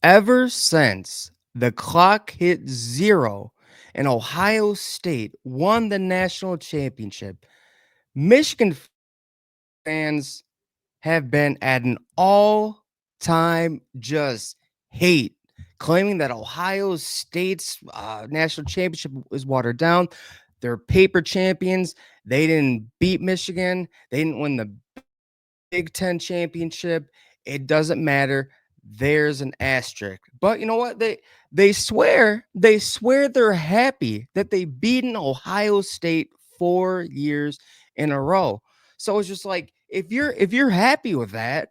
Ever since the clock hit 0 and Ohio State won the national championship, Michigan fans have been at an all-time just hate, claiming that Ohio State's national championship was watered down. They're paper champions. They didn't beat Michigan. They didn't win the Big Ten championship. It doesn't matter. There's an asterisk. But you know what? They swear they're happy that they beaten Ohio State 4 years in a row. So it's just like if you're happy with that,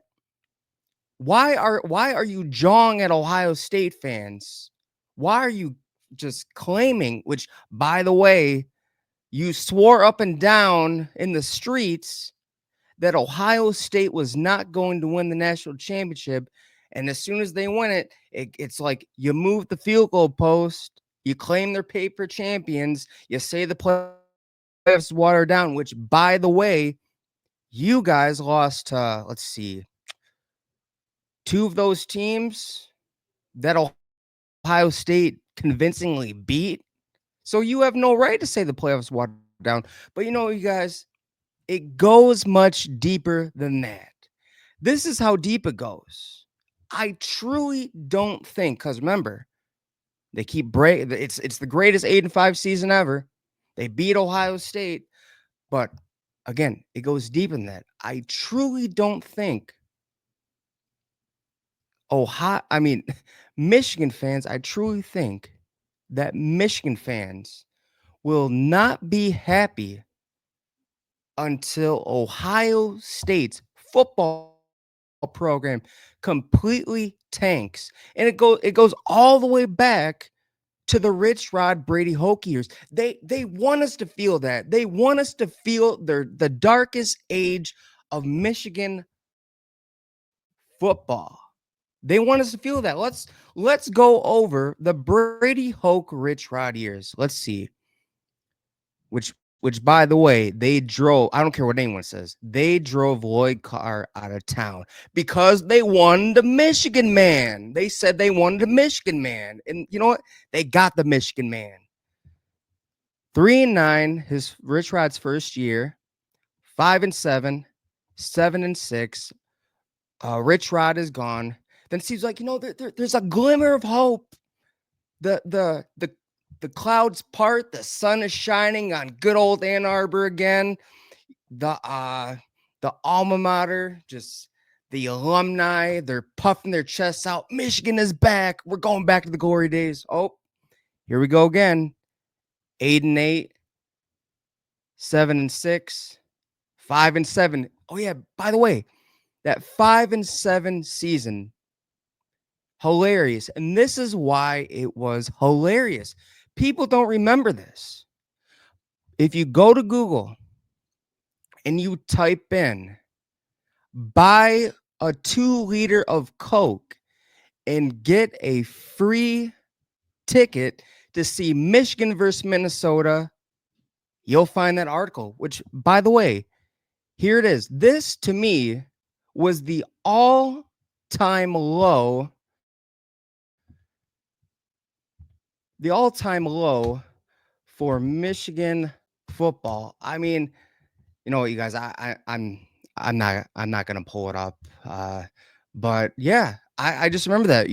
why are you jawing at Ohio State fans? Why are you just claiming, which by the way, you swore up and down in the streets that Ohio State was not going to win the national championship. And as soon as they win it, it's like you move the field goal post, you claim they're paper champions, you say the playoffs watered down, which, by the way, you guys lost to, let's see, two of those teams that Ohio State convincingly beat. So you have no right to say the playoffs watered down. But you know, you guys, it goes much deeper than that. This is how deep it goes. I truly don't think, because remember, they keep break. It's the greatest 8-5 season ever. They beat Ohio State, but again, it goes deeper than that. I truly don't think Ohio. I mean, Michigan fans. I truly think that Michigan fans will not be happy until Ohio State's football program completely tanks. And it goes all the way back to the Rich Rod Brady Hokie years. They want us to feel that. They want us to feel the darkest age of Michigan football. They want us to feel that. Let's go over the Brady Hoke Rich Rod years. Let's see. Which by the way, they drove, I don't care what anyone says, they drove Lloyd Carr out of town because they won the Michigan man. They said they wanted the Michigan man. And you know what? They got the Michigan man. 3-9, his Rich Rod's first year, 5-7, 7-6. Rich Rod is gone. Then it seems like, there's a glimmer of hope. The clouds part, the sun is shining on good old Ann Arbor again. The alma mater, just the alumni, they're puffing their chests out. Michigan is back. We're going back to the glory days. Oh, here we go again. 8-8, 7-6, 5-7. Oh yeah, by the way, that 5-7 season, hilarious. And this is why it was hilarious. People don't remember this. If you go to Google and you type in buy a 2 liter of Coke and get a free ticket to see Michigan versus Minnesota, you'll find that article, which, by the way, here it is. This to me was the all-time low, for Michigan football. I mean, you know what, you guys, I'm not gonna pull it up. But yeah, I just remember that,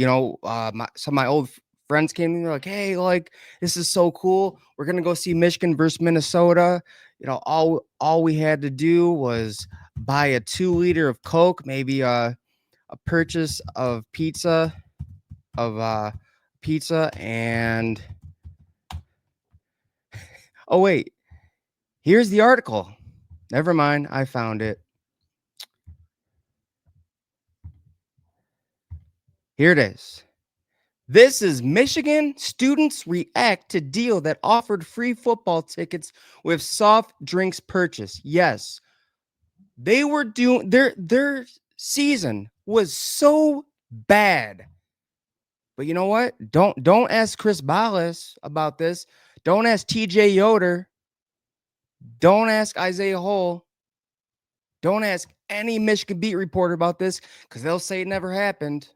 some of my old friends came and they're like, hey, like, this is so cool. We're gonna go see Michigan versus Minnesota. All we had to do was buy a 2 liter of Coke, maybe a purchase of pizza, and oh wait, here's the article. Never mind, I found it. Here it is. This is Michigan students react to deal that offered free football tickets with soft drinks purchase. Yes, they were doing their season was so bad. But you know what? Don't ask Chris Ballas about this. Don't ask TJ Yoder. Don't ask Isaiah Hole. Don't ask any Michigan beat reporter about this because they'll say it never happened.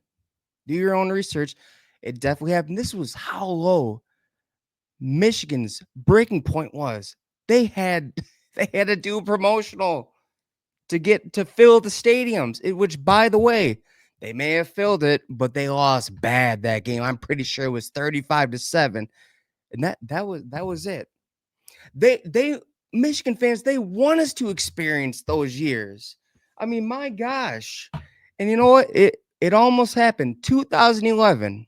Do your own research. It definitely happened. This was how low Michigan's breaking point was. They had they had to do a promotional to get to fill the stadiums, which by the way, they may have filled it, but they lost bad that game. I'm pretty sure it was 35-7. And that was it. They Michigan fans, they want us to experience those years. I mean, my gosh. And you know what? It almost happened. 2011,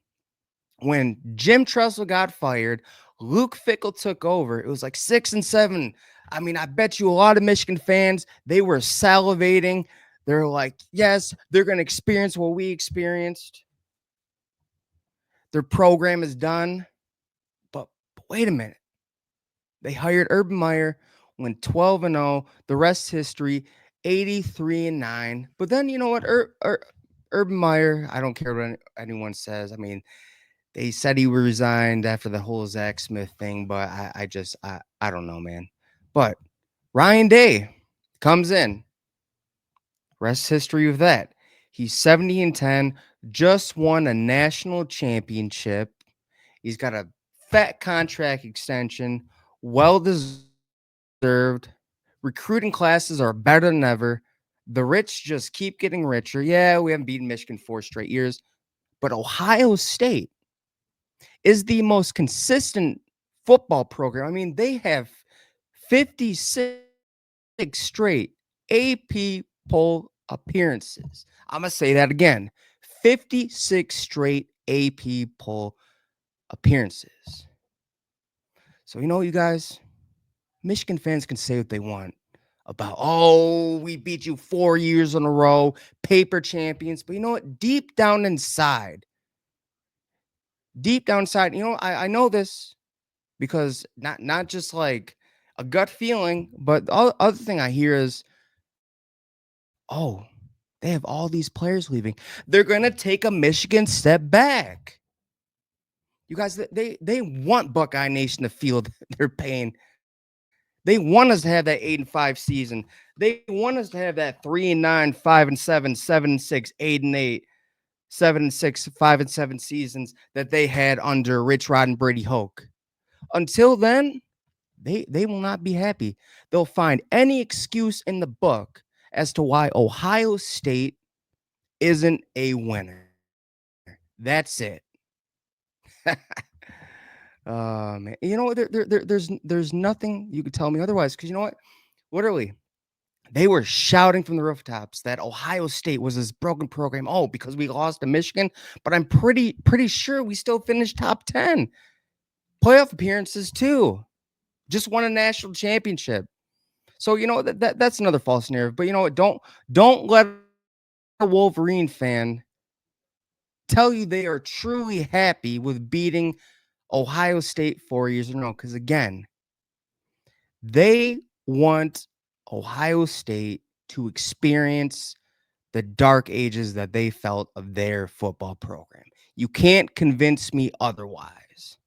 when Jim Tressel got fired, Luke Fickell took over. It was like 6-7. I mean, I bet you a lot of Michigan fans, they were salivating. They're like, yes, they're going to experience what we experienced. Their program is done. But wait a minute. They hired Urban Meyer, went 12-0. The rest history, 83-9. But then you know what? Urban Meyer, I don't care what anyone says. I mean, they said he resigned after the whole Zach Smith thing, but I don't know, man. But Ryan Day comes in. Rest history of that. He's 70-10, just won a national championship. He's got a fat contract extension, well deserved. Recruiting classes are better than ever. The rich just keep getting richer. Yeah, we haven't beaten Michigan 4 straight years, but Ohio State is the most consistent football program. I mean, they have 56 straight AP poll appearances. I'm going to say that again, 56 straight AP poll appearances. So, you know, you guys, Michigan fans can say what they want about, oh, we beat you 4 years in a row, paper champions. But you know what? Deep down inside, you know, I know this because not just like a gut feeling, but the other thing I hear is, oh, they have all these players leaving. They're going to take a Michigan step back. You guys, they want Buckeye Nation to feel their pain. They want us to have that 8-5 season. They want us to have that 3-9, 5-7, 7-6, 8-8, 7-6, 5-7 seasons that they had under Rich Rod and Brady Hoke. Until then, they will not be happy. They'll find any excuse in the book as to why Ohio State isn't a winner. That's it. Man, you know what? There's nothing you could tell me otherwise. Because you know what? Literally, they were shouting from the rooftops that Ohio State was this broken program. Oh, because we lost to Michigan, but I'm pretty sure we still finished top 10. Playoff appearances too. Just won a national championship. So you know that's another false narrative. But you know what? Don't let a Wolverine fan tell you they are truly happy with beating Ohio State 4 years in a row. Because again, they want Ohio State to experience the dark ages that they felt of their football program. You can't convince me otherwise.